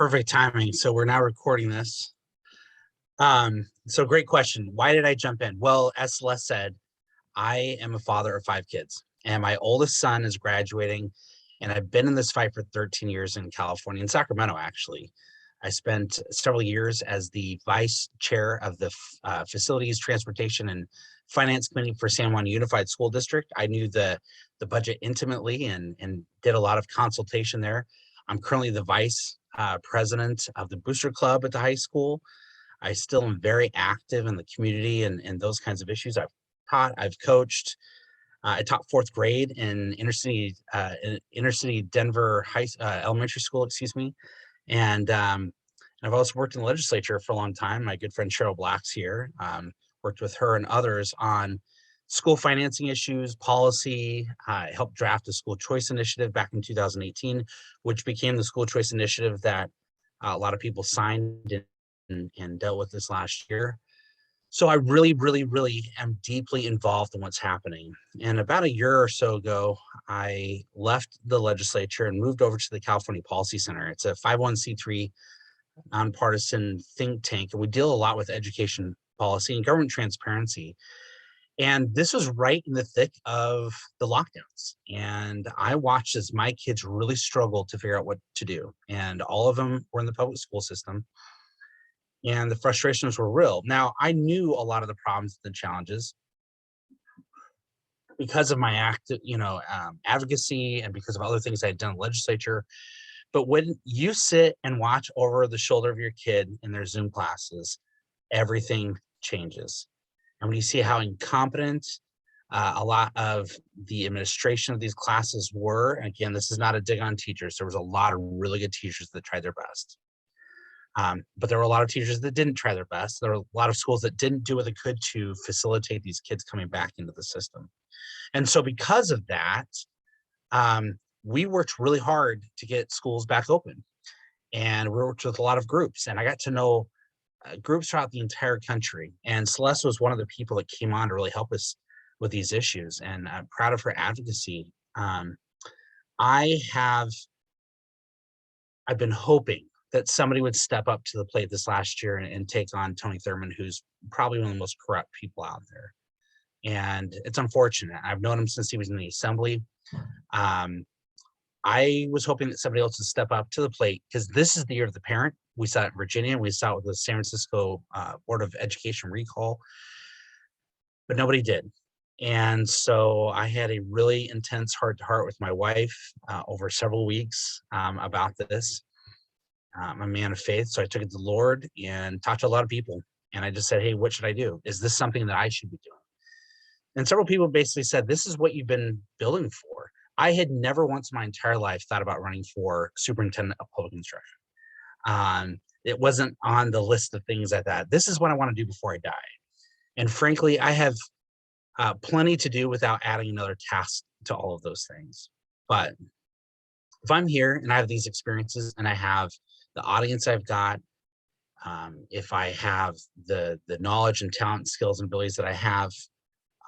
Perfect timing. So we're now recording this. So great question. Why did I jump in? Well, as Celeste said, I am a father of 5 kids, and my oldest son is graduating, and I've been in this fight for 13 years in California, in Sacramento, actually. I spent several years as the vice chair of the Facilities, Transportation, and Finance Committee for San Juan Unified School District. I knew the budget intimately and did a lot of consultation there. I'm currently the vice president of the Booster Club at the high school. I still am very active in the community and those kinds of issues. I've taught, I've coached. I taught fourth grade in inner city Denver elementary school, excuse me. And I've also worked in the legislature for a long time. My good friend Cheryl Black's here. Worked with her and others on school financing issues, policy. I helped draft a school choice initiative back in 2018, which became the school choice initiative that a lot of people signed and dealt with this last year. So I really, really, really am deeply involved in what's happening. And about a year or so ago, I left the legislature and moved over to the California Policy Center. It's a 501c3 nonpartisan think tank, and we deal a lot with education policy and government transparency. And this was right in the thick of the lockdowns. And I watched as my kids really struggled to figure out what to do. And all of them were in the public school system, and the frustrations were real. Now, I knew a lot of the problems and the challenges because of my advocacy and because of other things I had done in the legislature. But when you sit and watch over the shoulder of your kid in their Zoom classes, everything changes. And when you see how incompetent a lot of the administration of these classes were, and again, this is not a dig on teachers. There was a lot of really good teachers that tried their best. But there were a lot of teachers that didn't try their best. There were a lot of schools that didn't do what they could to facilitate these kids coming back into the system. And so because of that, we worked really hard to get schools back open. And we worked with a lot of groups. And I got to know groups throughout the entire country. And Celeste was one of the people that came on to really help us with these issues. And I'm proud of her advocacy. I've been hoping that somebody would step up to the plate this last year and take on Tony Thurmond, who's probably one of the most corrupt people out there. And it's unfortunate. I've known him since he was in the assembly. I was hoping that somebody else would step up to the plate, because this is the year of the parent. We saw it in Virginia, we saw it with the San Francisco Board of Education recall, but nobody did. And so I had a really intense heart-to-heart with my wife over several weeks about this. I'm a man of faith, so I took it to the Lord and talked to a lot of people. And I just said, hey, what should I do? Is this something that I should be doing? And several people basically said, this is what you've been building for. I had never once in my entire life thought about running for superintendent of public instruction. It wasn't on the list of things I thought, this is what I want to do before I die. And frankly, I have plenty to do without adding another task to all of those things. But if I'm here and I have these experiences and I have the audience I've got, if I have the knowledge and talent, and skills and abilities that I have,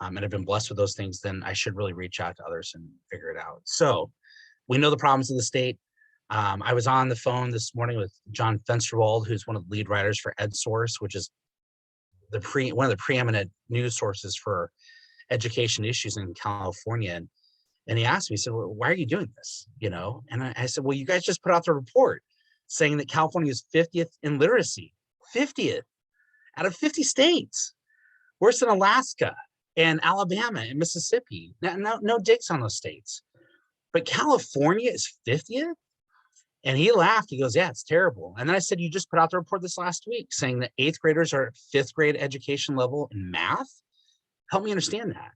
and I've been blessed with those things, then I should really reach out to others and figure it out. So we know the problems of the state. I was on the phone this morning with John Fensterwald, who's one of the lead writers for EdSource, which is one of the preeminent news sources for education issues in California. And he asked me, he said, well, why are you doing this? And I said, well, you guys just put out the report saying that California is 50th in literacy, 50th out of 50 states, worse than Alaska and Alabama and Mississippi. No digs on those states. But California is 50th? And he laughed. He goes, yeah, it's terrible. And then I said, you just put out the report this last week saying that 8th graders are at 5th grade education level in math. Help me understand that.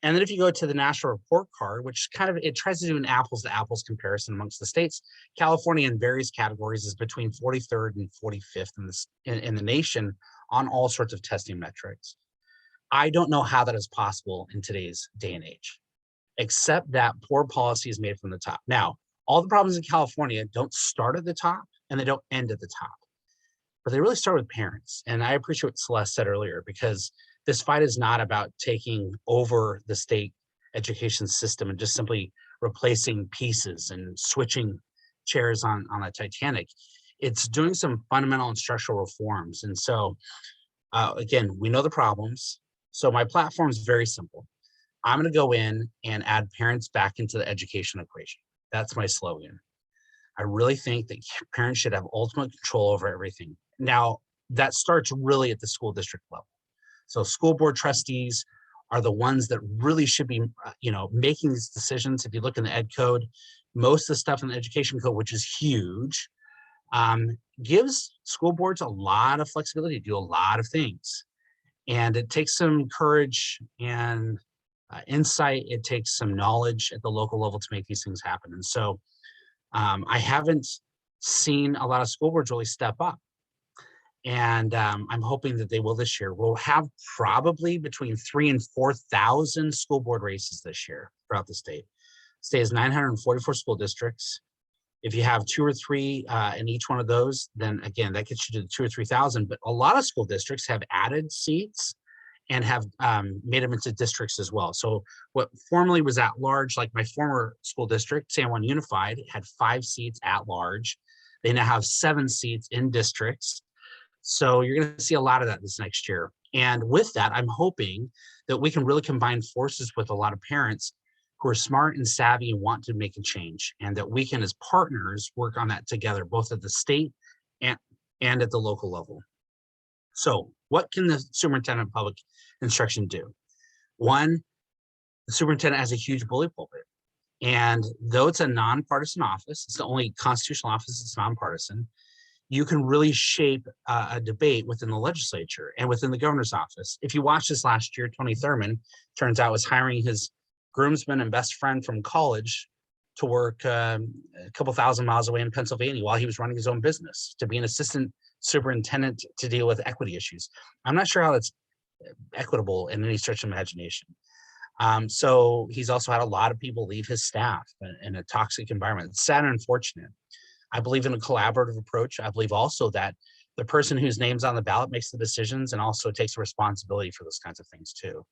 And then if you go to the national report card, which it tries to do an apples to apples comparison amongst the states, California in various categories is between 43rd and 45th in the nation on all sorts of testing metrics. I don't know how that is possible in today's day and age, except that poor policy is made from the top. Now, all the problems in California don't start at the top and they don't end at the top, but they really start with parents. And I appreciate what Celeste said earlier, because this fight is not about taking over the state education system and just simply replacing pieces and switching chairs on a Titanic. It's doing some fundamental and structural reforms. And so, again, we know the problems. So my platform is very simple. I'm going to go in and add parents back into the education equation. That's my slogan. I really think that parents should have ultimate control over everything. Now, that starts really at the school district level. So school board trustees are the ones that really should be, making these decisions. If you look in the ed code, most of the stuff in the education code, which is huge, um, gives school boards a lot of flexibility to do a lot of things. And it takes some courage and insight. It takes some knowledge at the local level to make these things happen. And so I haven't seen a lot of school boards really step up. And I'm hoping that they will this year. We'll have probably between 3,000 and 4,000 school board races this year throughout the state. State has 944 school districts. If you have two or three in each one of those, then again, that gets you to 2,000 or 3,000. But a lot of school districts have added seats and have made them into districts as well. So what formerly was at large, like my former school district, San Juan Unified, had 5 seats at large. They now have 7 seats in districts. So you're going to see a lot of that this next year. And with that, I'm hoping that we can really combine forces with a lot of parents who are smart and savvy and want to make a change, and that we can, as partners, work on that together, both at the state and at the local level. So what can the superintendent of public instruction do? One, the superintendent has a huge bully pulpit. And though it's a nonpartisan office, it's the only constitutional office that's nonpartisan, you can really shape a debate within the legislature and within the governor's office. If you watched this last year, Tony Thurmond, turns out, was hiring his groomsman and best friend from college to work a couple thousand miles away in Pennsylvania while he was running his own business, to be an assistant superintendent to deal with equity issues. I'm not sure how that's equitable in any stretch of imagination. So he's also had a lot of people leave his staff in a toxic environment. It's sad and unfortunate. I believe in a collaborative approach. I believe also that the person whose name's on the ballot makes the decisions and also takes responsibility for those kinds of things too.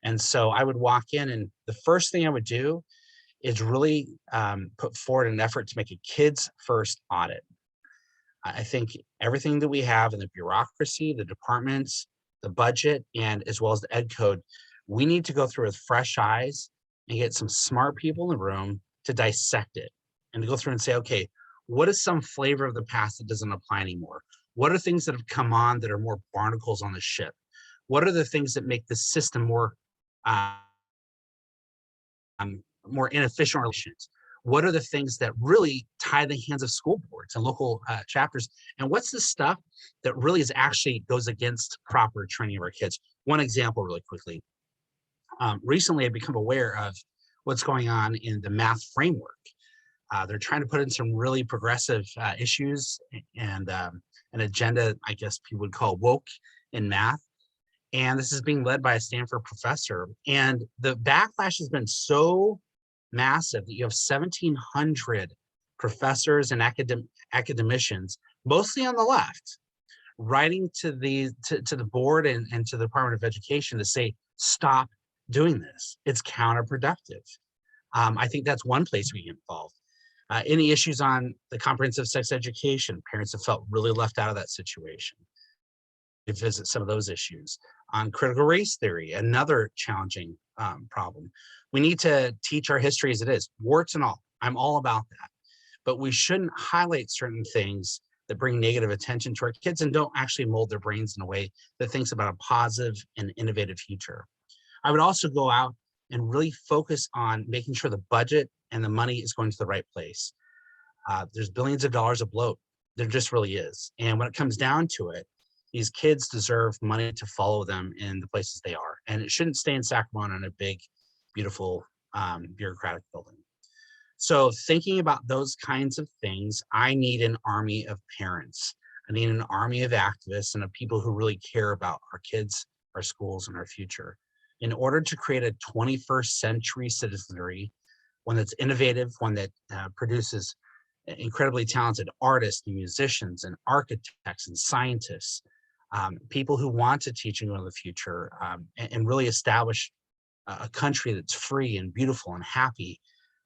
And so I would walk in, and the first thing I would do is really put forward an effort to make a kids first audit. I think everything that we have in the bureaucracy, the departments, the budget, and as well as the ed code, we need to go through with fresh eyes and get some smart people in the room to dissect it and to go through and say, okay, what is some flavor of the past that doesn't apply anymore? What are things that have come on that are more barnacles on the ship? What are the things that make the system more more inefficient relations? What are the things that really tie the hands of school boards and local chapters? And what's the stuff that really is actually goes against proper training of our kids? One example really quickly. Recently, I've become aware of what's going on in the math framework. They're trying to put in some really progressive issues and an agenda, I guess people would call woke in math. And this is being led by a Stanford professor. And the backlash has been so massive that you have 1,700 professors and academicians, mostly on the left, writing to the board and to the Department of Education to say, stop doing this. It's counterproductive. I think that's one place we get involved. Any issues on the comprehensive sex education, parents have felt really left out of that situation. To visit some of those issues. On critical race theory, another challenging problem. We need to teach our history as it is, warts and all. I'm all about that. But we shouldn't highlight certain things that bring negative attention to our kids and don't actually mold their brains in a way that thinks about a positive and innovative future. I would also go out and really focus on making sure the budget and the money is going to the right place. There's billions of dollars of bloat. There just really is. And when it comes down to it, these kids deserve money to follow them in the places they are. And it shouldn't stay in Sacramento in a big, beautiful bureaucratic building. So thinking about those kinds of things, I need an army of parents. I need an army of activists and of people who really care about our kids, our schools, and our future. In order to create a 21st century citizenry, one that's innovative, one that produces incredibly talented artists and musicians and architects and scientists, people who want to teach and go into the future, and really establish a country that's free and beautiful and happy.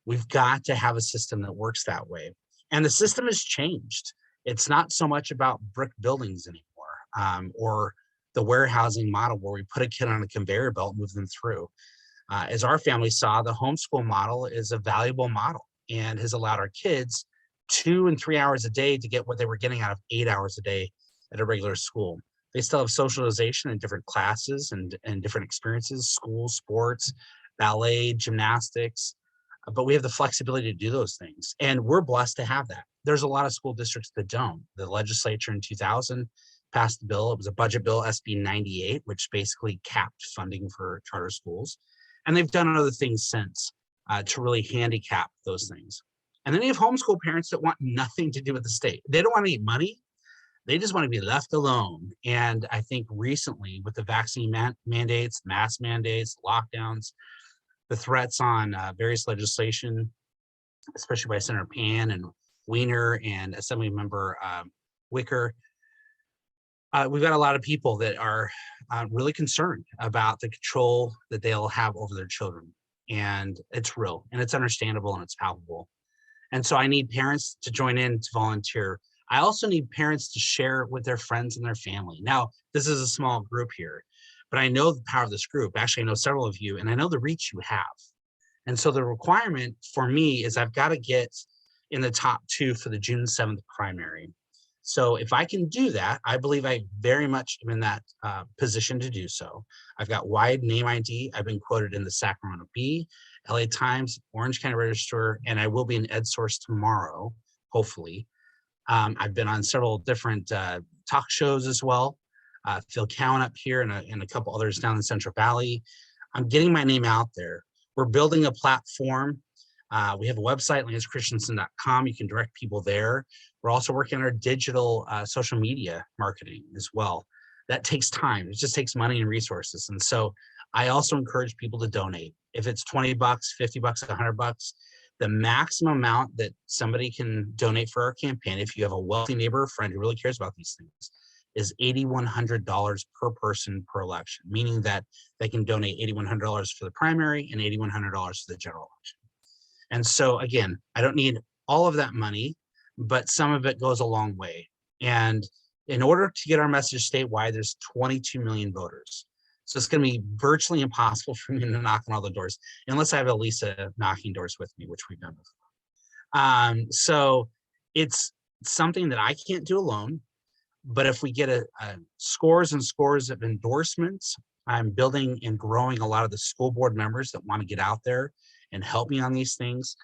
We've got to have a system that works that way. And the system has changed. It's not so much about brick buildings anymore, or the warehousing model where we put a kid on a conveyor belt and move them through. As our family saw, the homeschool model is a valuable model and has allowed our kids 2 and 3 hours a day to get what they were getting out of 8 hours a day at a regular school. They still have socialization in different classes and different experiences, school, sports, ballet, gymnastics, but we have the flexibility to do those things. And we're blessed to have that. There's a lot of school districts that don't. The legislature in 2000 passed the bill. It was a budget bill, SB 98, which basically capped funding for charter schools. And they've done other things since to really handicap those things. And then you have homeschool parents that want nothing to do with the state. They don't want any money. They just want to be left alone. And I think recently with the vaccine mandates, mask mandates, lockdowns, the threats on various legislation, especially by Senator Pan and Weiner and Assembly Member Wicker, we've got a lot of people that are really concerned about the control that they'll have over their children. And it's real and it's understandable and it's palpable. And so I need parents to join in to volunteer. I also need parents to share with their friends and their family. Now, this is a small group here, but I know the power of this group. Actually, I know several of you, and I know the reach you have. And so the requirement for me is I've got to get in the top 2 for the June 7th primary. So if I can do that, I believe I very much am in that position to do so. I've got wide name ID. I've been quoted in the Sacramento Bee, LA Times, Orange County Register, and I will be in EdSource tomorrow, hopefully. I've been on several different talk shows as well. Phil Cowan up here and a couple others down in Central Valley. I'm getting my name out there. We're building a platform. We have a website, lancechristiansen.com. You can direct people there. We're also working on our digital social media marketing as well. That takes time. It just takes money and resources. And so I also encourage people to donate. If it's $20, $50, $100, the maximum amount that somebody can donate for our campaign, if you have a wealthy neighbor or friend who really cares about these things, is $8,100 per person per election, meaning that they can donate $8,100 for the primary and $8,100 for the general election. And so again, I don't need all of that money, but some of it goes a long way. And in order to get our message statewide, there's 22 million voters. So it's going to be virtually impossible for me to knock on all the doors, unless I have Elisa knocking doors with me, which we've done before. So it's something that I can't do alone. But if we get scores and scores of endorsements, I'm building and growing a lot of the school board members that want to get out there and help me on these things.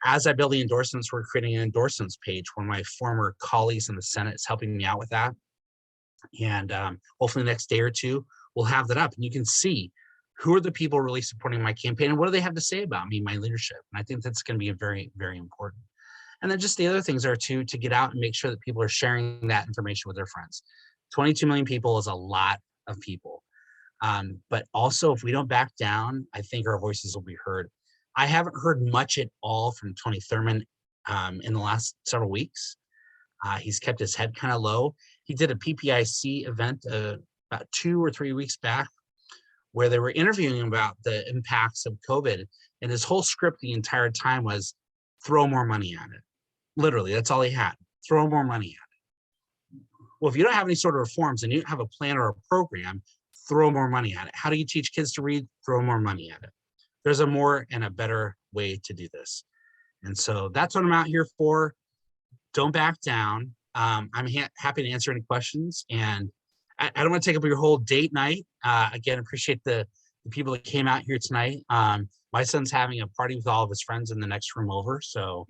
As I build the endorsements, we're creating an endorsements page. One of my former colleagues in the Senate is helping me out with that. And hopefully the next day or two, we'll have that up. And you can see who are the people really supporting my campaign and what do they have to say about me, my leadership. And I think that's going to be very, very important. And then just the other things are to get out and make sure that people are sharing that information with their friends. 22 million people is a lot of people. But also, if we don't back down, I think our voices will be heard. I haven't heard much at all from Tony Thurmond in the last several weeks. He's kept his head kind of low. He did a PPIC event about 2 or 3 weeks back where they were interviewing him about the impacts of COVID. And his whole script the entire time was throw more money at it. Literally, that's all he had. Throw more money at it. Well, if you don't have any sort of reforms and you don't have a plan or a program, throw more money at it. How do you teach kids to read? Throw more money at it. There's a more and a better way to do this. And so that's what I'm out here for. Don't back down. I'm happy to answer any questions. And I don't want to take up your whole date night. Again, appreciate the people that came out here tonight. My son's having a party with all of his friends in the next room over. So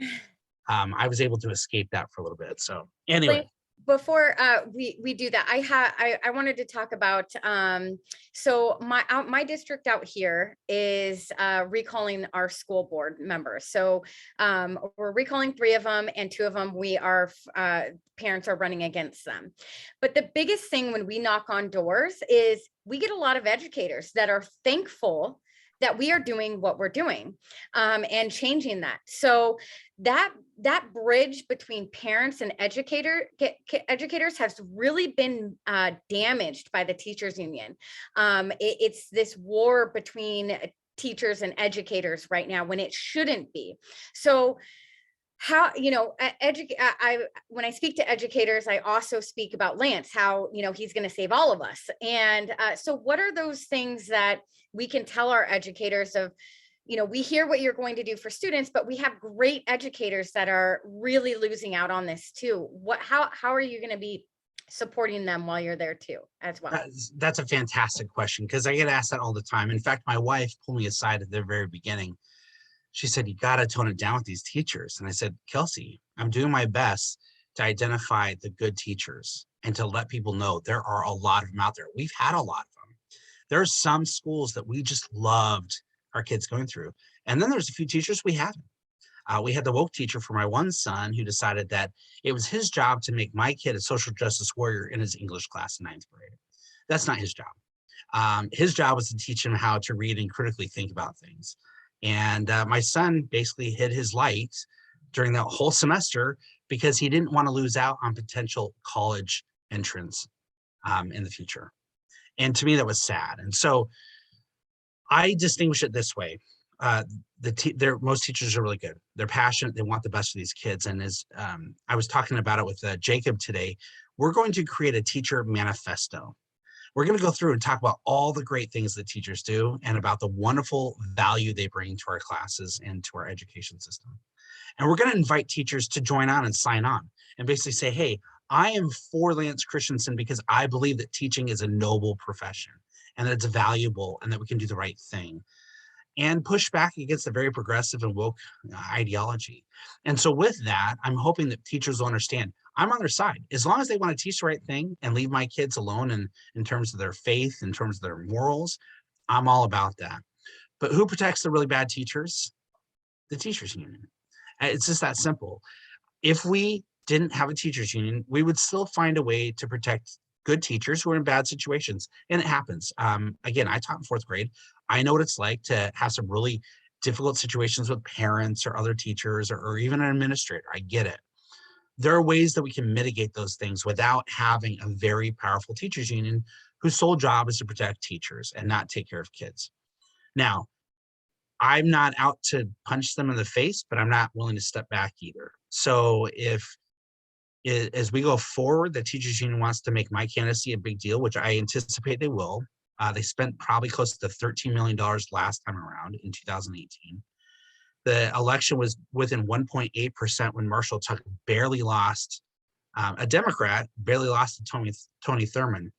I was able to escape that for a little bit. So anyway. Before we do that, I wanted to talk about so my district out here is recalling our school board members. So we're recalling 3 of them, and 2 of them parents are running against them. But the biggest thing when we knock on doors is we get a lot of educators that are thankful that we are doing what we're doing and changing that. So that bridge between parents and educators has really been damaged by the teachers union. It's this war between teachers and educators right now when it shouldn't be. So how, when I speak to educators, I also speak about Lance, how, he's going to save all of us. And so what are those things that we can tell our educators of, we hear what you're going to do for students, but we have great educators that are really losing out on this too. How are you going to be supporting them while you're there too, as well? That's a fantastic question, because I get asked that all the time. In fact, my wife pulled me aside at the very beginning. She said, "You got to tone it down with these teachers." And I said, "Kelsey, I'm doing my best to identify the good teachers and to let people know there are a lot of them out there. We've had a lot of them. There are some schools that we just loved our kids going through. And then there's a few teachers we haven't. We had the woke teacher for my one son who decided that it was his job to make my kid a social justice warrior in his English class in ninth grade. That's not his job. His job was to teach him how to read and critically think about things. And my son basically hid his light during that whole semester because he didn't want to lose out on potential college entrance in the future. And to me, that was sad. And so I distinguish it this way. Most teachers are really good. They're passionate. They want the best for these kids. And as I was talking about it with Jacob today, we're going to create a teacher manifesto. We're going to go through and talk about all the great things that teachers do and about the wonderful value they bring to our classes and to our education system. And we're going to invite teachers to join on and sign on and basically say, hey, I am for Lance Christensen because I believe that teaching is a noble profession and that it's valuable and that we can do the right thing, and push back against the very progressive and woke ideology. And so with that, I'm hoping that teachers will understand I'm on their side. As long as they want to teach the right thing and leave my kids alone in terms of their faith, in terms of their morals, I'm all about that. But who protects the really bad teachers? The teachers union. It's just that simple. If we didn't have a teachers union, we would still find a way to protect good teachers who are in bad situations. And it happens. Again, I taught in fourth grade. I know what it's like to have some really difficult situations with parents or other teachers or even an administrator. I get it. There are ways that we can mitigate those things without having a very powerful teachers union whose sole job is to protect teachers and not take care of kids. Now, I'm not out to punch them in the face, but I'm not willing to step back either. So if as we go forward, the teachers union wants to make my candidacy a big deal, which I anticipate they will. They spent probably close to $13 million last time around in 2018. The election was within 1.8% when Marshall Tuck barely lost, a Democrat barely lost to Tony Thurmond.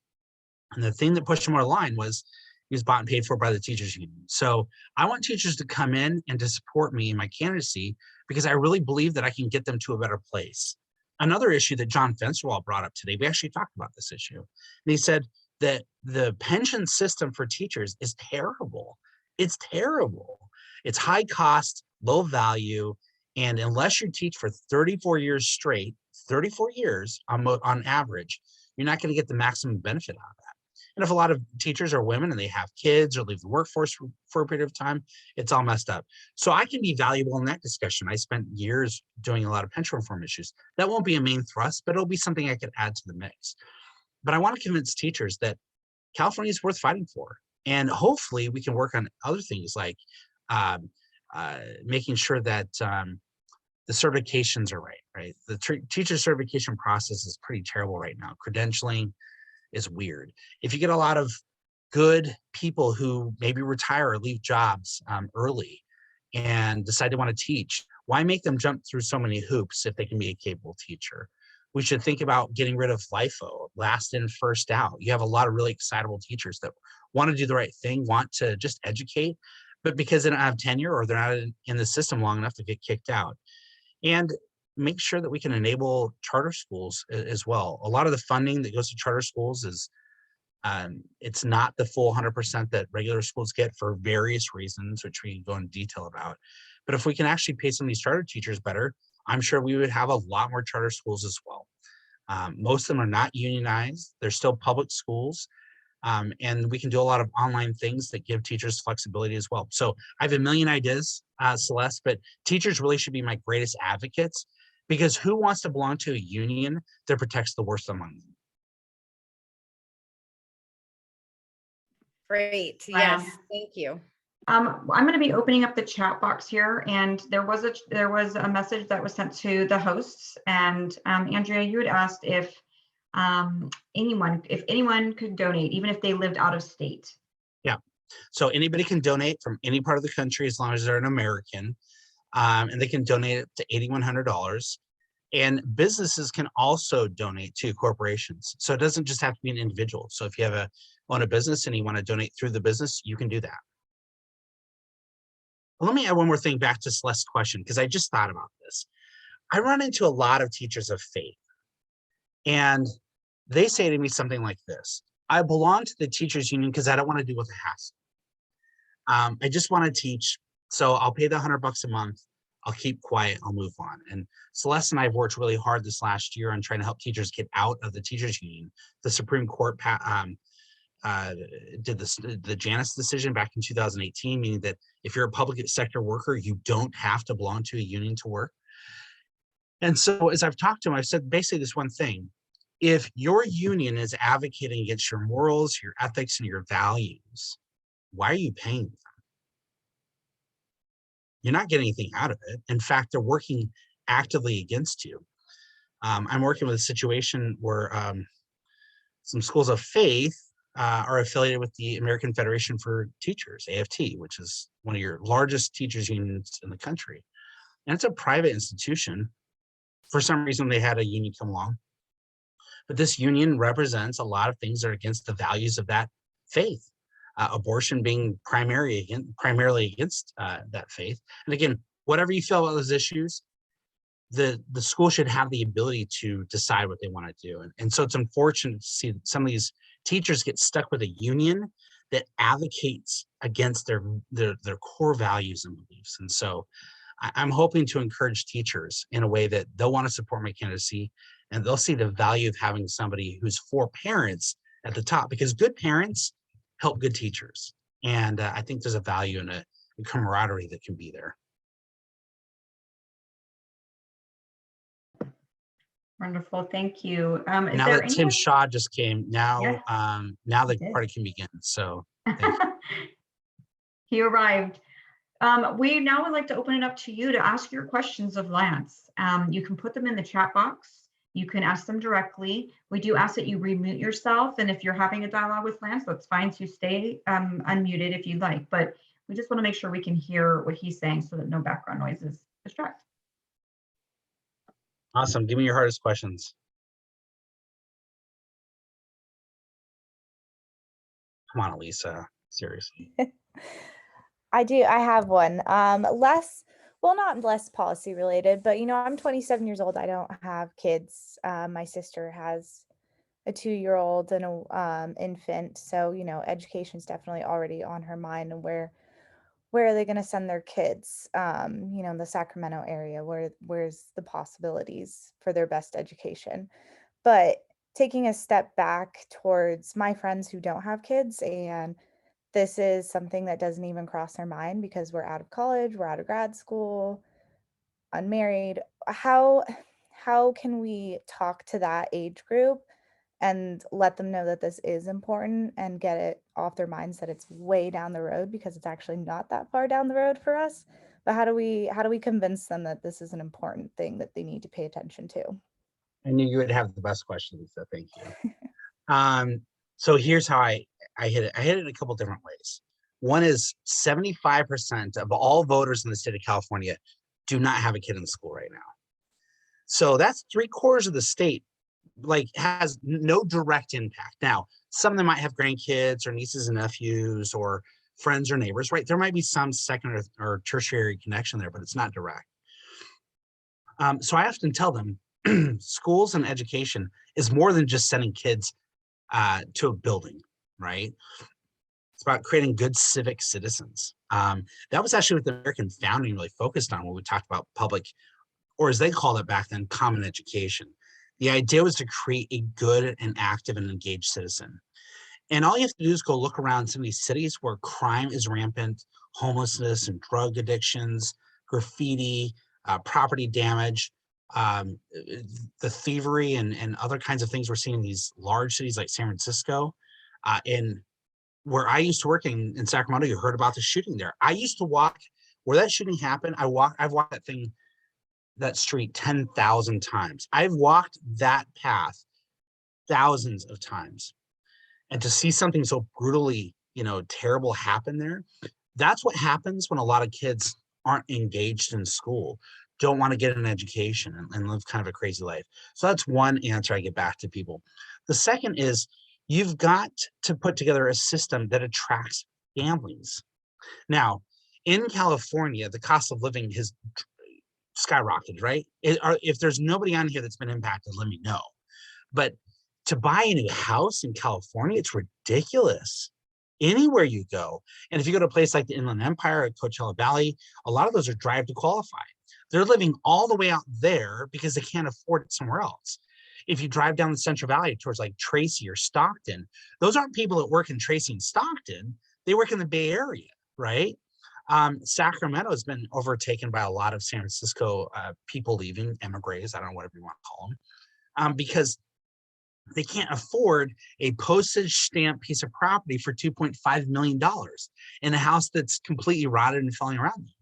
And the thing that pushed him over the line was he was bought and paid for by the teachers union. So I want teachers to come in and to support me in my candidacy because I really believe that I can get them to a better place. Another issue that John Fensterwall brought up today, we actually talked about this issue. And he said that the pension system for teachers is terrible. It's terrible. It's high cost, low value. And unless you teach for 34 years straight, 34 years on average, you're not going to get the maximum benefit out of that. And if a lot of teachers are women and they have kids or leave the workforce for a period of time, it's all messed up. So I can be valuable in that discussion. I spent years doing a lot of pension reform issues. That won't be a main thrust, but it'll be something I could add to the mix. But I want to convince teachers that California is worth fighting for. And hopefully we can work on other things like making sure that the certifications are right? The teacher certification process is pretty terrible right now. Credentialing is weird. If you get a lot of good people who maybe retire or leave jobs early and decide they want to teach, why make them jump through so many hoops if they can be a capable teacher? We should think about getting rid of LIFO, last in, first out. You have a lot of really excitable teachers that want to do the right thing, want to just educate, but because they don't have tenure or they're not in the system long enough to get kicked out. And make sure that we can enable charter schools as well. A lot of the funding that goes to charter schools is it's not the full 100% that regular schools get for various reasons, which we can go into detail about. But if we can actually pay some of these charter teachers better, I'm sure we would have a lot more charter schools as well. Most of them are not unionized. They're still public schools. And we can do a lot of online things that give teachers flexibility as well. So I have a million ideas, Celeste, but teachers really should be my greatest advocates because who wants to belong to a union that protects the worst among them? Great. Wow. Yes. Thank you. I'm going to be opening up the chat box here, and there was a message that was sent to the hosts, and Andrea, you had asked if anyone could donate, even if they lived out of state. Yeah, so anybody can donate from any part of the country as long as they're an American, and they can donate it to $8,100. And businesses can also donate to corporations. So it doesn't just have to be an individual. So if you own a business and you want to donate through the business, you can do that. Let me add one more thing back to Celeste's question, because I just thought about this. I run into a lot of teachers of faith, and they say to me something like this: I belong to the teachers union because I don't want to deal with the hassle. I just want to teach, so I'll pay the $100 a month. I'll keep quiet, I'll move on. And Celeste and I have worked really hard this last year on trying to help teachers get out of the teachers union. The Supreme Court did the Janus decision back in 2018, meaning that if you're a public sector worker, you don't have to belong to a union to work. And so as I've talked to them, I've said basically this one thing: if your union is advocating against your morals, your ethics, and your values, why are you paying them? You're not getting anything out of it. In fact, they're working actively against you. I'm working with a situation where some schools of faith are affiliated with the American Federation for Teachers, AFT, which is one of your largest teachers unions in the country. And it's a private institution. For some reason, they had a union come along. But this union represents a lot of things that are against the values of that faith. Abortion being primarily against that faith. And again, whatever you feel about those issues, the school should have the ability to decide what they want to do. And so it's unfortunate to see some of these teachers get stuck with a union that advocates against their core values and beliefs. And so I'm hoping to encourage teachers in a way that they'll want to support my candidacy, and they'll see the value of having somebody who's for parents at the top, because good parents help good teachers. And I think there's a value in a camaraderie that can be there. Wonderful, thank you. Now that Tim Shaw just came, now the party can begin. So thank you. He arrived. We now would like to open it up to you to ask your questions of Lance. You can put them in the chat box. You can ask them directly. We do ask that you remute yourself, and if you're having a dialogue with Lance, that's fine to stay unmuted if you'd like, but we just want to make sure we can hear what he's saying so that no background noises distract. Awesome. Give me your hardest questions. Come on, Elisa. Seriously. I do. I have one. Not less policy related, but I'm 27 years old. I don't have kids. My sister has a 2-year-old and a infant. So, education is definitely already on her mind, and where are they going to send their kids? In the Sacramento area, where's the possibilities for their best education? But taking a step back towards my friends who don't have kids, and this is something that doesn't even cross their mind because we're out of college, we're out of grad school, unmarried. How can we talk to that age group and let them know that this is important and get it off their minds that it's way down the road, because it's actually not that far down the road for us? But how do we convince them that this is an important thing that they need to pay attention to? I knew you would have the best question, Lisa. Thank you. So here's how I hit it. I hit it a couple different ways. One is 75% of all voters in the state of California do not have a kid in school right now. So that's 3/4 of the state, has no direct impact. Now, some of them might have grandkids or nieces and nephews or friends or neighbors, right? There might be some second or tertiary connection there, but it's not direct. So I often tell them schools and education is more than just sending kids to a building, right? It's about creating good civic citizens. That was actually what the American founding really focused on when we talked about public, or as they called it back then, common education. The idea was to create a good and active and engaged citizen. And all you have to do is go look around some of these cities where crime is rampant, homelessness and drug addictions, graffiti, property damage, the thievery and other kinds of things we're seeing in these large cities like San Francisco. And where I used to work in Sacramento, you heard about the shooting there. I used to walk where that shooting happened. I've walked that street 10,000 times. I've walked that path thousands of times. And to see something so brutally, terrible happen there, that's what happens when a lot of kids aren't engaged in school, don't want to get an education and live kind of a crazy life. So that's one answer I get back to people. The second is you've got to put together a system that attracts families. Now, in California, the cost of living has skyrocketed, right? If there's nobody on here that's been impacted, let me know. But to buy a new house in California, it's ridiculous. Anywhere you go. And if you go to a place like the Inland Empire at Coachella Valley, a lot of those are drive to qualify. They're living all the way out there because they can't afford it somewhere else. If you drive down the Central Valley towards like Tracy or Stockton, those aren't people that work in Tracy and Stockton. They work in the Bay Area, right? Sacramento has been overtaken by a lot of San Francisco people leaving, emigres, I don't know, whatever you want to call them, because they can't afford a postage stamp piece of property for $2.5 million in a house that's completely rotted and falling around them.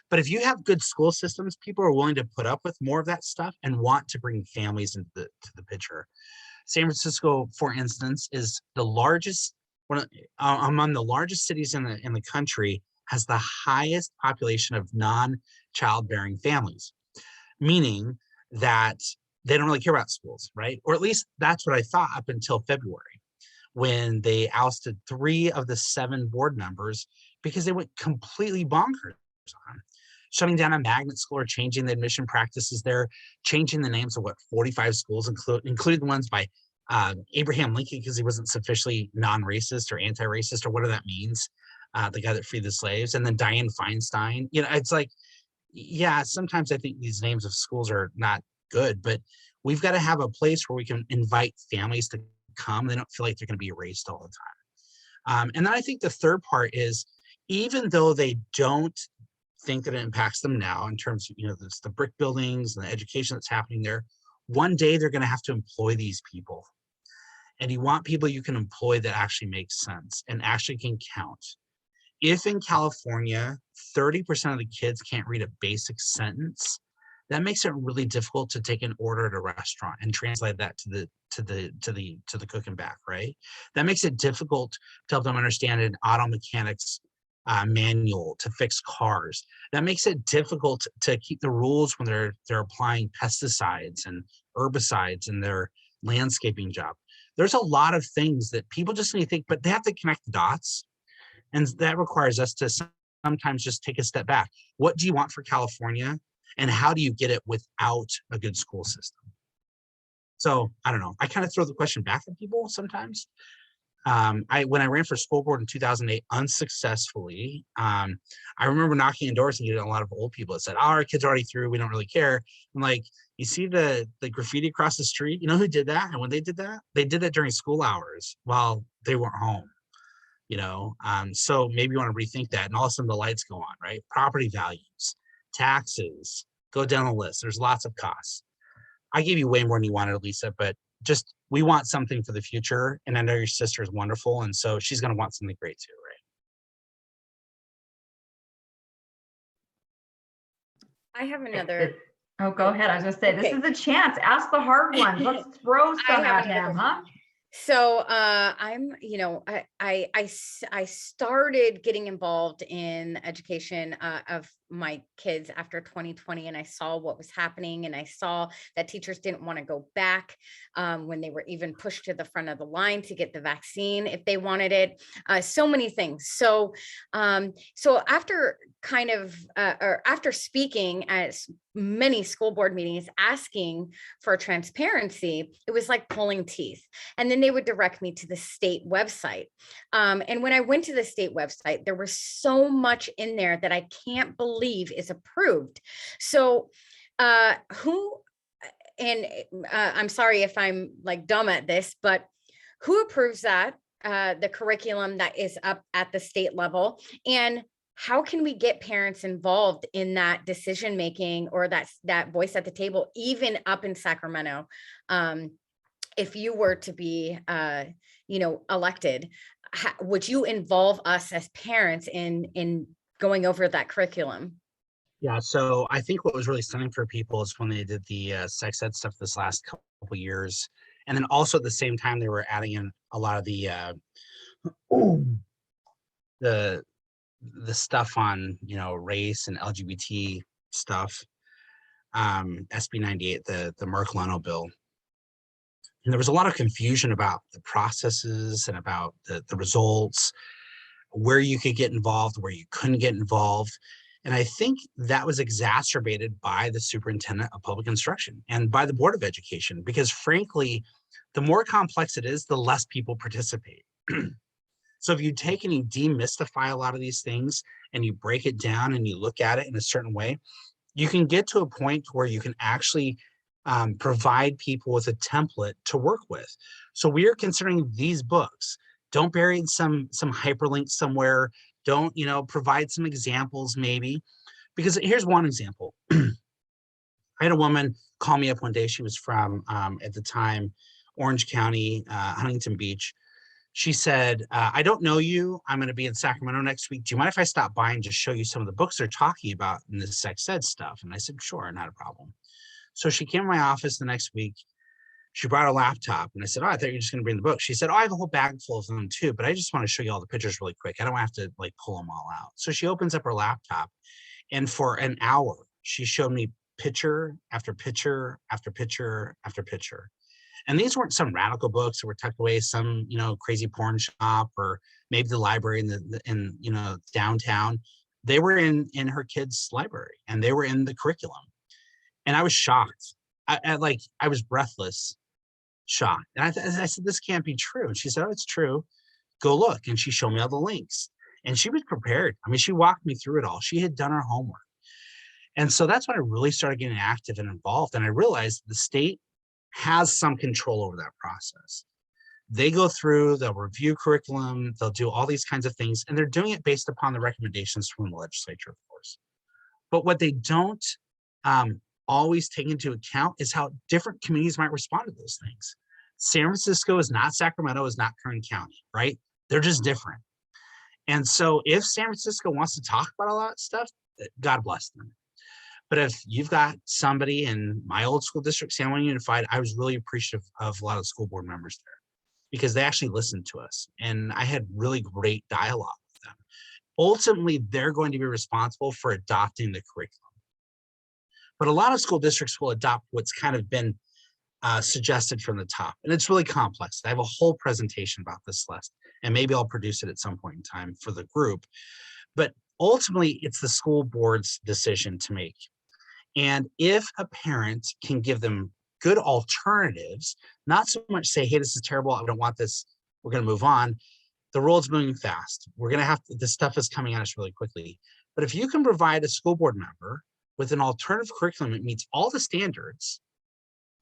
But if you have good school systems, people are willing to put up with more of that stuff and want to bring families into the picture. San Francisco, for instance, is the largest, among the largest cities in the country, has the highest population of non-childbearing families, meaning that they don't really care about schools, right? Or at least that's what I thought up until February, when they ousted 3 of the 7 board members because they went completely bonkers on shutting down a magnet school or changing the admission practices there, changing the names of 45 schools, including the ones by Abraham Lincoln because he wasn't sufficiently non-racist or anti-racist or whatever that means, the guy that freed the slaves, and then Dianne Feinstein. It's like, yeah, sometimes I think these names of schools are not good, but we've got to have a place where we can invite families to come. They don't feel like they're going to be erased all the time. And then I think the third part is, even though they don't think that it impacts them now in terms of, the brick buildings and the education that's happening there, one day they're going to have to employ these people. And you want people you can employ that actually makes sense and actually can count. If in California, 30% of the kids can't read a basic sentence, that makes it really difficult to take an order at a restaurant and translate that to the cook and back, right? That makes it difficult to help them understand an auto mechanics manual to fix cars. That makes it difficult to keep the rules when they're applying pesticides and herbicides in their landscaping job. There's a lot of things that people just need to think, but they have to connect the dots. And that requires us to sometimes just take a step back. What do you want for California? And how do you get it without a good school system? So I don't know. I kind of throw the question back at people sometimes. When I ran for school board in 2008 unsuccessfully, I remember knocking on doors and getting a lot of old people that said, "Oh, our kids are already through. We don't really care." I'm like, you see the graffiti across the street? You know who did that? And when they did that during school hours while they weren't home. So maybe you want to rethink that. And all of a sudden the lights go on, right? Property values, taxes, go down the list. There's lots of costs. I gave you way more than you wanted, Lisa, but just, we want something for the future. And I know your sister is wonderful. And so she's going to want something great too, right? I have another. Oh, go ahead. I was gonna say, Okay. This is a chance. Ask the hard ones. Let's throw some have at another him, huh? So I'm, I started getting involved in education of my kids after 2020, and I saw what was happening, and I saw that teachers didn't want to go back when they were even pushed to the front of the line to get the vaccine if they wanted it. So many things. So after after speaking at many school board meetings asking for transparency, it was like pulling teeth. And then they would direct me to the state website. And when I went to the state website, there was so much in there that I can't believe is approved. So I'm sorry if I'm like dumb at this, but who approves that? The curriculum that is up at the state level, and how can we get parents involved in that decision making or that voice at the table, even up in Sacramento? If you were to be, elected, would you involve us as parents in going over that curriculum? Yeah, so I think what was really stunning for people is when they did the sex ed stuff this last couple years, and then also at the same time they were adding in a lot of the the stuff on, you know, race and LGBT stuff. SB 98, the Merck-Leno bill, and there was a lot of confusion about the processes and about the results, where you could get involved, where you couldn't get involved. And I think that was exacerbated by the superintendent of public instruction and by the Board of Education, because frankly, the more complex it is, the less people participate. So if you take and you demystify a lot of these things and you break it down and you look at it in a certain way, you can get to a point where you can actually provide people with a template to work with. So we are considering these books. Don't bury some hyperlink somewhere. Don't, you know, provide some examples maybe, because here's one example. I had a woman call me up one day. She was from, at the time, Orange County, Huntington Beach. She said, I don't know you. I'm going to be in Sacramento next week. Do you mind if I stop by and just show you some of the books they're talking about in this sex ed stuff? And I said, sure, not a problem. So she came to my office the next week. She brought a laptop and I said, oh, I thought you were just going to bring the book. She said, oh, I have a whole bag full of them too, but I just want to show you all the pictures really quick. I don't have to like pull them all out. So she opens up her laptop and for an hour, she showed me picture after picture after picture after picture. And these weren't some radical books that were tucked away, some, you know, crazy porn shop or maybe the library in you know, downtown. They were in her kids' library and they were in the curriculum. And I was shocked. I was breathless, shocked. And I said, this can't be true. And she said, oh, it's true. Go look. And she showed me all the links. And she was prepared. I mean, she walked me through it all. She had done her homework. And so that's when I really started getting active and involved. And I realized the state has some control over that process. They go through, they'll review curriculum, they'll do all these kinds of things, and they're doing it based upon the recommendations from the legislature, of course. But what they don't always take into account is how different communities might respond to those things. San Francisco is not Sacramento, is not Kern County, right? They're just different. And so if San Francisco wants to talk about a lot of stuff, God bless them. But if you've got somebody in my old school district, San Juan Unified, I was really appreciative of a lot of school board members there because they actually listened to us. And I had really great dialogue with them. Ultimately, they're going to be responsible for adopting the curriculum. But a lot of school districts will adopt what's kind of been suggested from the top. And it's really complex. I have a whole presentation about this, Celeste, and maybe I'll produce it at some point in time for the group. But ultimately, it's the school board's decision to make. And if a parent can give them good alternatives, not so much say, hey, this is terrible, I don't want this, we're going to move on. The world's moving fast. We're going to have to, this stuff is coming at us really quickly. But if you can provide a school board member with an alternative curriculum that meets all the standards,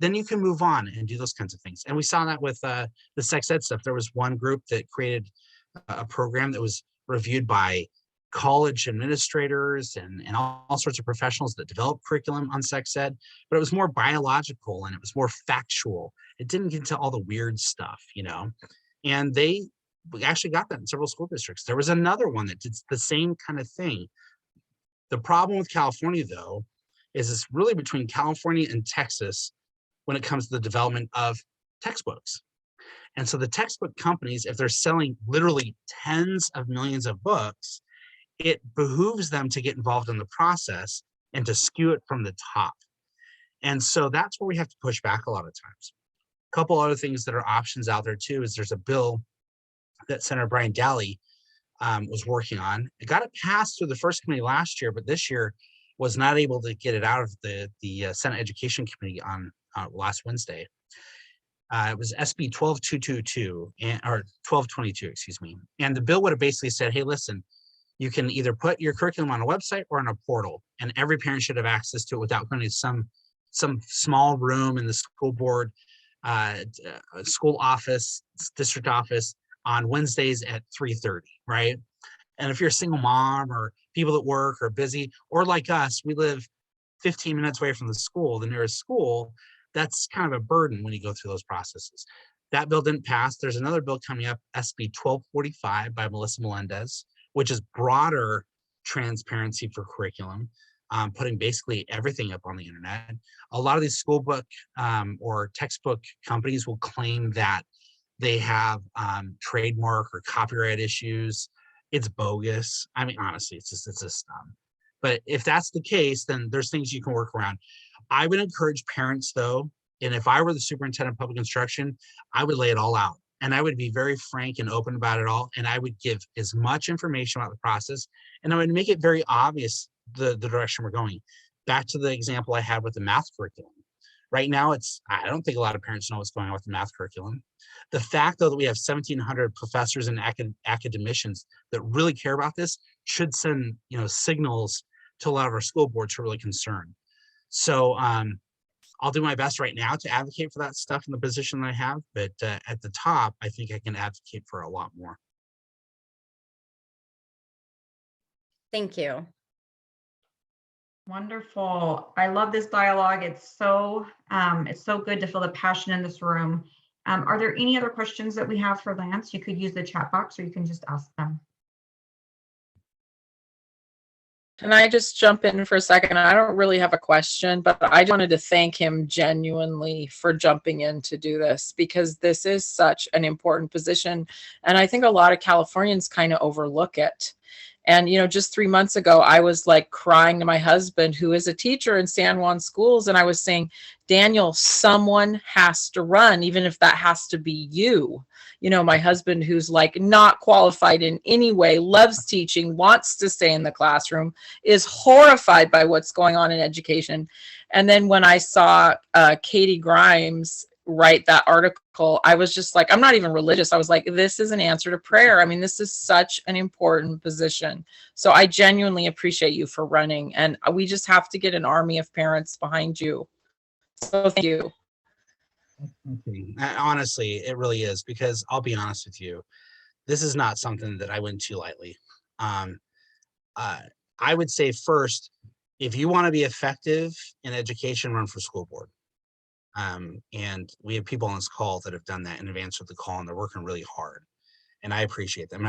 then you can move on and do those kinds of things. And we saw that with the sex ed stuff. There was one group that created a program that was reviewed by college administrators and all sorts of professionals that develop curriculum on sex ed, but it was more biological and it was more factual. It didn't get into all the weird stuff, you know, and we actually got that in several school districts. There was another one that did the same kind of thing. The problem with California, though, is it's really between California and Texas when it comes to the development of textbooks. And so the textbook companies, if they're selling literally tens of millions of books, it behooves them to get involved in the process and to skew it from the top. And so that's where we have to push back a lot of times. A couple other things that are options out there too is there's a bill that Senator Brian Daly was working on. It got it passed through the first committee last year, but this year was not able to get it out of the Senate Education Committee on last Wednesday. It was SB 12222 or 1222, excuse me. And the bill would have basically said, hey, listen, you can either put your curriculum on a website or in a portal, and every parent should have access to it without going to some small room in the school board, school office, district office on Wednesdays at 3:30, right? And if you're a single mom or people that work or busy, or like us, we live 15 minutes away from the school, the nearest school, that's kind of a burden when you go through those processes. That bill didn't pass. There's another bill coming up, SB 1245 by Melissa Melendez, which is broader transparency for curriculum, putting basically everything up on the internet. A lot of these school book or textbook companies will claim that they have trademark or copyright issues. It's bogus. I mean, honestly, it's just but if that's the case, then there's things you can work around. I would encourage parents though, and if I were the superintendent of public instruction, I would lay it all out. And I would be very frank and open about it all. And I would give as much information about the process, and I would make it very obvious the direction we're going. Back to the example I had with the math curriculum. Right now, I don't think a lot of parents know what's going on with the math curriculum. The fact, though, that we have 1,700 professors and academicians that really care about this should send, signals to a lot of our school boards who are really concerned. So I'll do my best right now to advocate for that stuff in the position that I have, but at the top, I think I can advocate for a lot more. Thank you. Wonderful. I love this dialogue. It's so good to feel the passion in this room. Are there any other questions that we have for Lance? You could use the chat box or you can just ask them. Can I just jump in for a second? I don't really have a question, but I wanted to thank him genuinely for jumping in to do this, because this is such an important position. And I think a lot of Californians kind of overlook it. And, just 3 months ago, I was like crying to my husband, who is a teacher in San Juan schools. And I was saying, Daniel, someone has to run, even if that has to be you. My husband, who's like not qualified in any way, loves teaching, wants to stay in the classroom, is horrified by what's going on in education. And then when I saw Katie Grimes write that article, I was just like, I'm not even religious. I was like, this is an answer to prayer. I mean, this is such an important position. So I genuinely appreciate you for running. And we just have to get an army of parents behind you. So thank you. Okay. Honestly, it really is, because I'll be honest with you, this is not something that I went too lightly. I would say first, if you want to be effective in education, run for school board. And we have people on this call that have done that and have answered the call, and they're working really hard. And I appreciate them.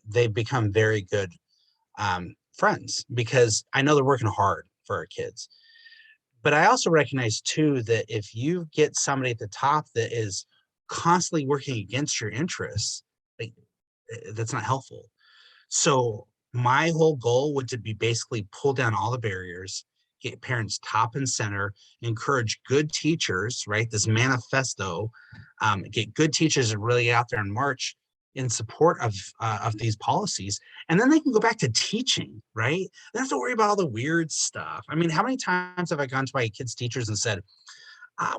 They've become very good friends, because I know they're working hard for our kids. But I also recognize too, that if you get somebody at the top that is constantly working against your interests, that's not helpful. So my whole goal would to be basically pull down all the barriers, get parents top and center, encourage good teachers, right? This manifesto, get good teachers to really get out there and march in support of these policies. And then they can go back to teaching, right? They don't have to worry about all the weird stuff. I mean, how many times have I gone to my kids' teachers and said,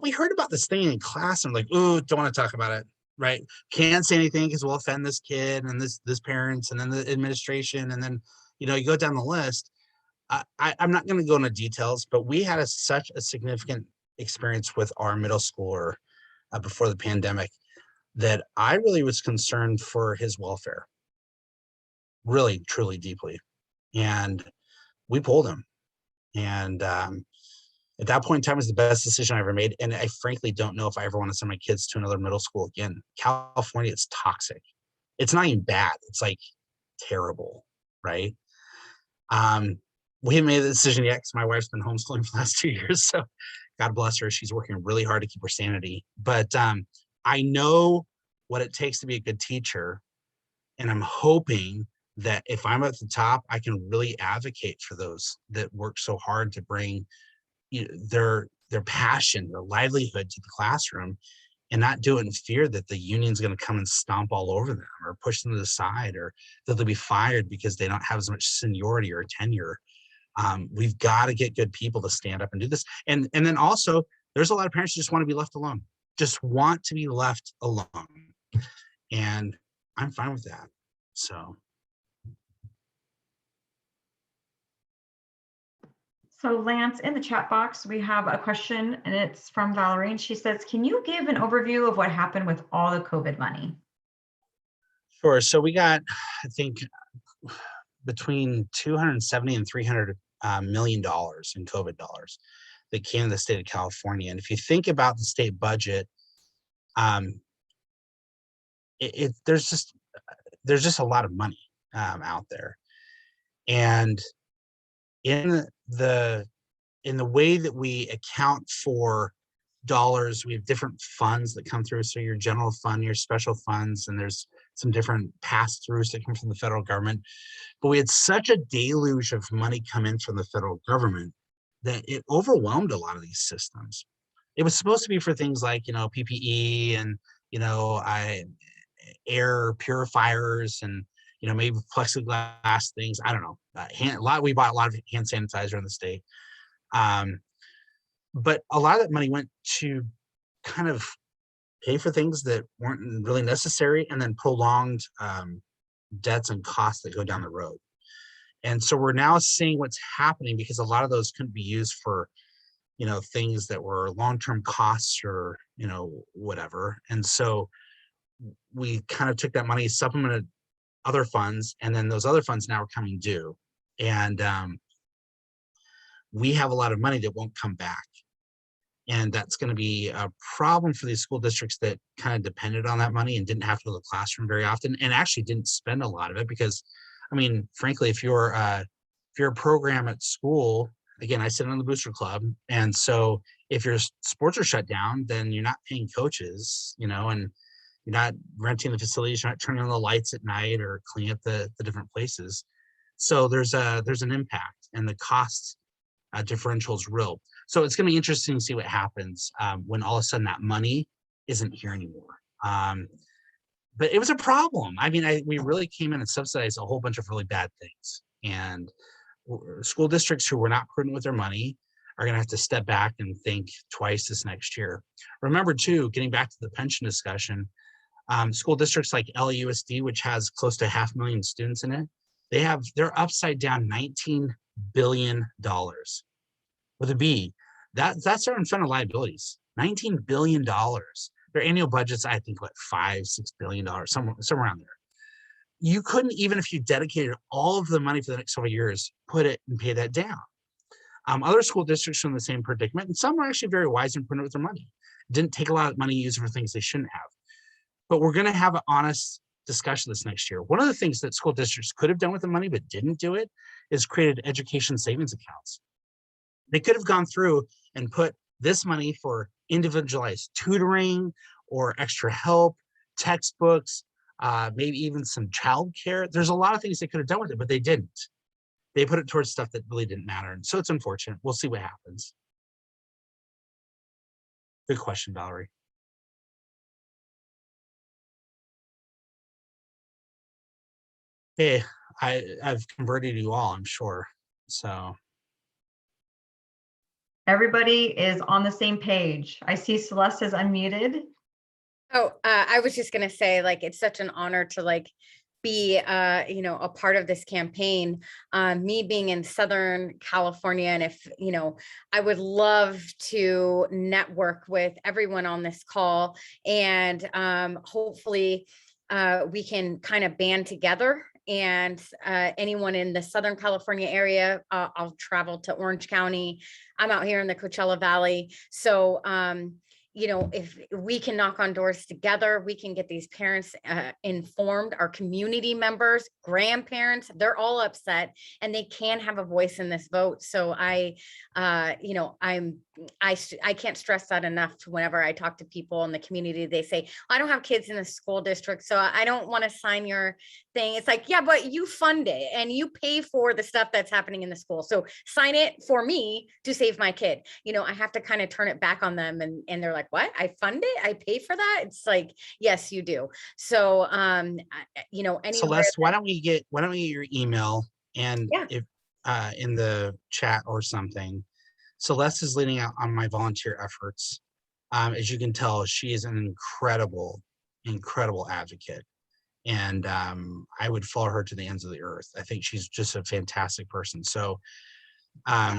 we heard about this thing in class, and I'm like, ooh, don't want to talk about it, right? Can't say anything because we'll offend this kid and this parents and then the administration. And then, you go down the list. I'm not going to go into details, but we had such a significant experience with our middle schooler before the pandemic that I really was concerned for his welfare, really, truly, deeply. And we pulled him. And at that point in time, it was the best decision I ever made. And I frankly don't know if I ever want to send my kids to another middle school again. California is toxic. It's not even bad. It's like terrible, right? We haven't made the decision yet because my wife's been homeschooling for the last 2 years. So God bless her. She's working really hard to keep her sanity. But I know what it takes to be a good teacher. And I'm hoping that if I'm at the top, I can really advocate for those that work so hard to bring their passion, their livelihood to the classroom, and not do it in fear that the union's going to come and stomp all over them or push them to the side, or that they'll be fired because they don't have as much seniority or tenure. We've got to get good people to stand up and do this. And then also, there's a lot of parents who just want to be left alone, just want to be left alone. And I'm fine with that. So Lance, in the chat box, we have a question, and it's from Valerie, and she says, can you give an overview of what happened with all the COVID money? Sure. So we got, I think, between 270 and 300 million dollars in COVID dollars that came to the state of California. And if you think about the state budget, um, there's just a lot of money out there, and in the in the way that we account for dollars, we have different funds that come through. So your general fund, your special funds, and there's some different pass-throughs that come from the federal government. But we had such a deluge of money come in from the federal government that it overwhelmed a lot of these systems. It was supposed to be for things like, PPE and, air purifiers and, maybe plexiglass things. I don't know. We bought a lot of hand sanitizer in the state. But a lot of that money went to kind of pay for things that weren't really necessary, and then prolonged debts and costs that go down the road. And so we're now seeing what's happening, because a lot of those couldn't be used for, things that were long-term costs or, whatever. And so we kind of took that money, supplemented other funds, and then those other funds now are coming due. And we have a lot of money that won't come back. And that's going to be a problem for these school districts that kind of depended on that money and didn't have to go to the classroom very often, and actually didn't spend a lot of it. Because, frankly, if you're a program at school, again, I sit on the booster club, and so if your sports are shut down, then you're not paying coaches, and you're not renting the facilities, you're not turning on the lights at night or cleaning up the different places. So there's an impact, and the cost differential is real. So it's going to be interesting to see what happens when all of a sudden that money isn't here anymore. But it was a problem. We really came in and subsidized a whole bunch of really bad things. And school districts who were not prudent with their money are going to have to step back and think twice this next year. Remember, too, getting back to the pension discussion, school districts like LAUSD, which has close to 500,000 students in it, they're upside down $19 billion with a B. That's their unfunded liabilities. $19 billion. Their annual budget's, I think, $5-6 billion, somewhere around there. You couldn't, even if you dedicated all of the money for the next several years, put it and pay that down. Other school districts are in the same predicament, and some are actually very wise and prudent with their money. Didn't take a lot of money used for things they shouldn't have. But we're going to have an honest discussion this next year. One of the things that school districts could have done with the money but didn't do it is created education savings accounts. They could have gone through and put this money for individualized tutoring or extra help, textbooks, maybe even some childcare. There's a lot of things they could have done with it, but they didn't. They put it towards stuff that really didn't matter. And so it's unfortunate. We'll see what happens. Good question, Valerie. Hey, I've converted you all, I'm sure. So everybody is on the same page. I see Celeste is unmuted. Oh, I was just gonna say, it's such an honor to be, a part of this campaign. Me being in Southern California, and if, I would love to network with everyone on this call, and hopefully we can kind of band together. And anyone in the Southern California area, I'll travel to Orange County. I'm out here in the Coachella Valley. So, if we can knock on doors together, we can get these parents informed, our community members, grandparents, they're all upset, and they can have a voice in this vote. So I can't stress that enough. Whenever I talk to people in the community, they say, I don't have kids in the school district, so I don't want to sign your thing. It's like, yeah, but you fund it and you pay for the stuff that's happening in the school. So sign it for me to save my kid. I have to kind of turn it back on them, and they're like, what? I fund it? I pay for that? It's like, yes, you do. So, Celeste, why don't we get your email, and Yeah. if in the chat or something. Celeste is leading out on my volunteer efforts. As you can tell, she is an incredible advocate. And I would follow her to the ends of the earth. I think she's just a fantastic person. So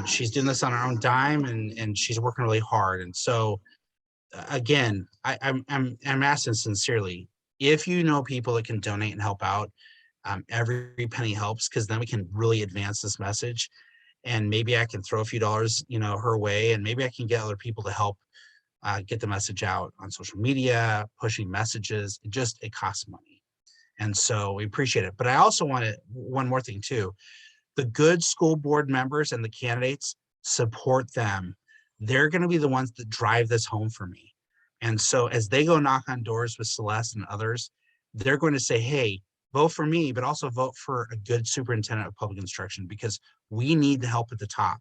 she's doing this on her own dime, and she's working really hard. And so again, I'm asking sincerely, if you know people that can donate and help out, every penny helps, because then we can really advance this message. And maybe I can throw a few dollars, her way, and maybe I can get other people to help get the message out on social media, pushing messages. It costs money. And so we appreciate it. But I also wanted one more thing too. The good school board members and the candidates, support them. They're going to be the ones that drive this home for me. And so as they go knock on doors with Celeste and others, they're going to say, hey, vote for me, but also vote for a good superintendent of public instruction, because we need the help at the top.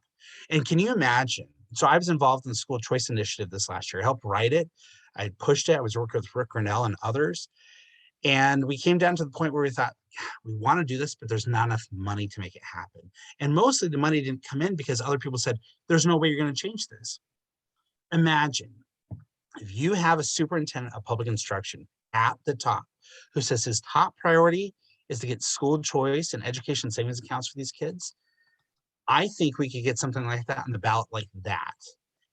And can you imagine? So I was involved in the school choice initiative this last year. I helped write it. I pushed it. I was working with Rick Grinnell and others. And we came down to the point where we thought, we want to do this, but there's not enough money to make it happen. And mostly the money didn't come in because other people said, there's no way you're going to change this. Imagine if you have a superintendent of public instruction at the top who says his top priority is to get school choice and education savings accounts for these kids. I think we could get something like that on the ballot like that.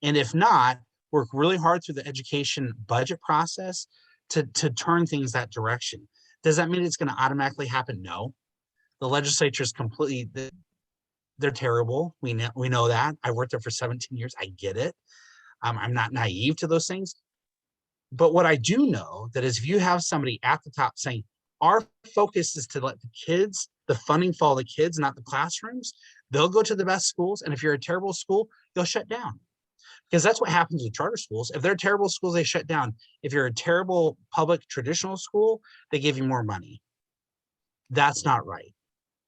And if not, work really hard through the education budget process to turn things that direction. Does that mean it's going to automatically happen? No. The legislature is completely, they're terrible. We know that. I worked there for 17 years. I get it. I'm not naive to those things. But what I do know that is if you have somebody at the top saying, our focus is to let the kids, the funding follow the kids, not the classrooms, they'll go to the best schools. And if you're a terrible school, they'll shut down. Because that's what happens with charter schools. If they're terrible schools, they shut down. If you're a terrible public traditional school, they give you more money. That's not right.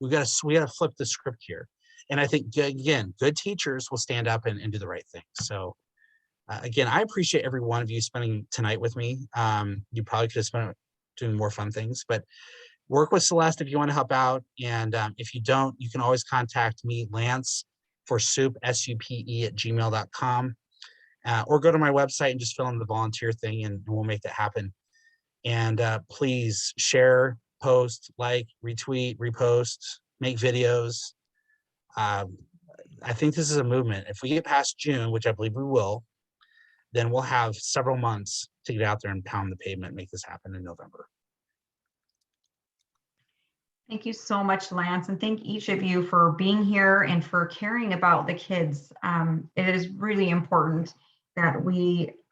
We got to flip the script here. And I think, again, good teachers will stand up and do the right thing. So again, I appreciate every one of you spending tonight with me. You probably could have spent it doing more fun things, but work with Celeste if you want to help out. And if you don't, you can always contact me, Lance, for soup, SUPE @gmail.com. Or go to my website and just fill in the volunteer thing and we'll make that happen. And please share, post, like, retweet, repost, make videos. I think this is a movement. If we get past June, which I believe we will, then we'll have several months to get out there and pound the pavement and make this happen in November. Thank you so much, Lance, and thank each of you for being here and for caring about the kids. It is really important that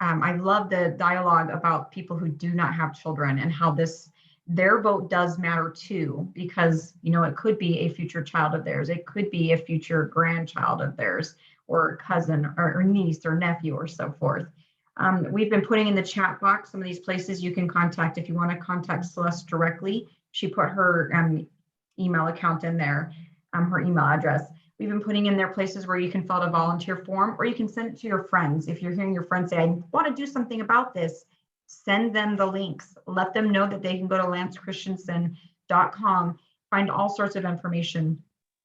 I love the dialogue about people who do not have children and how their vote does matter too, because, it could be a future child of theirs. It could be a future grandchild of theirs, or cousin or niece or nephew or so forth. We've been putting in the chat box some of these places you can contact if you want to contact Celeste directly. She put her email account in there, her email address. We've been putting in there places where you can fill out a volunteer form, or you can send it to your friends. If you're hearing your friends say, I want to do something about this, send them the links. Let them know that they can go to lancechristiansen.com, find all sorts of information.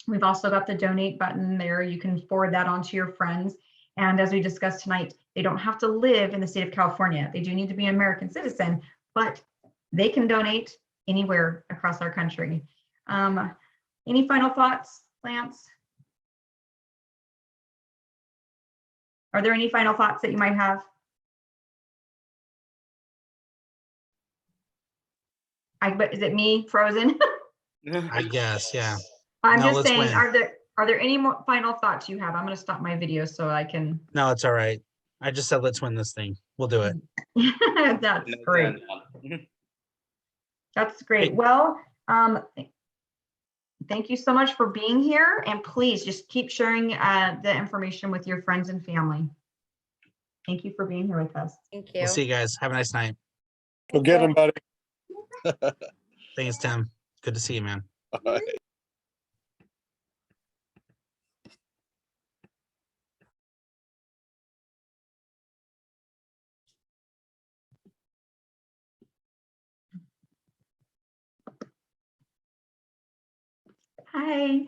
We've also got the donate button there. You can forward that on to your friends. And as we discussed tonight, they don't have to live in the state of California. They do need to be an American citizen, but they can donate anywhere across our country. Any final thoughts, Lance? Are there any final thoughts that you might have? Is it me frozen? I guess, yeah. I'm No, just let's saying, win. are there any more final thoughts you have? I'm going to stop my video so I can. No, it's all right. I just said, let's win this thing. We'll do it. That's great. That's great. Hey. Well, thank you so much for being here, and please just keep sharing the information with your friends and family. Thank you for being here with us. Thank you. We'll see you guys. Have a nice night. Go get him, buddy. Thanks, Tim. Good to see you, man. Bye. Hi.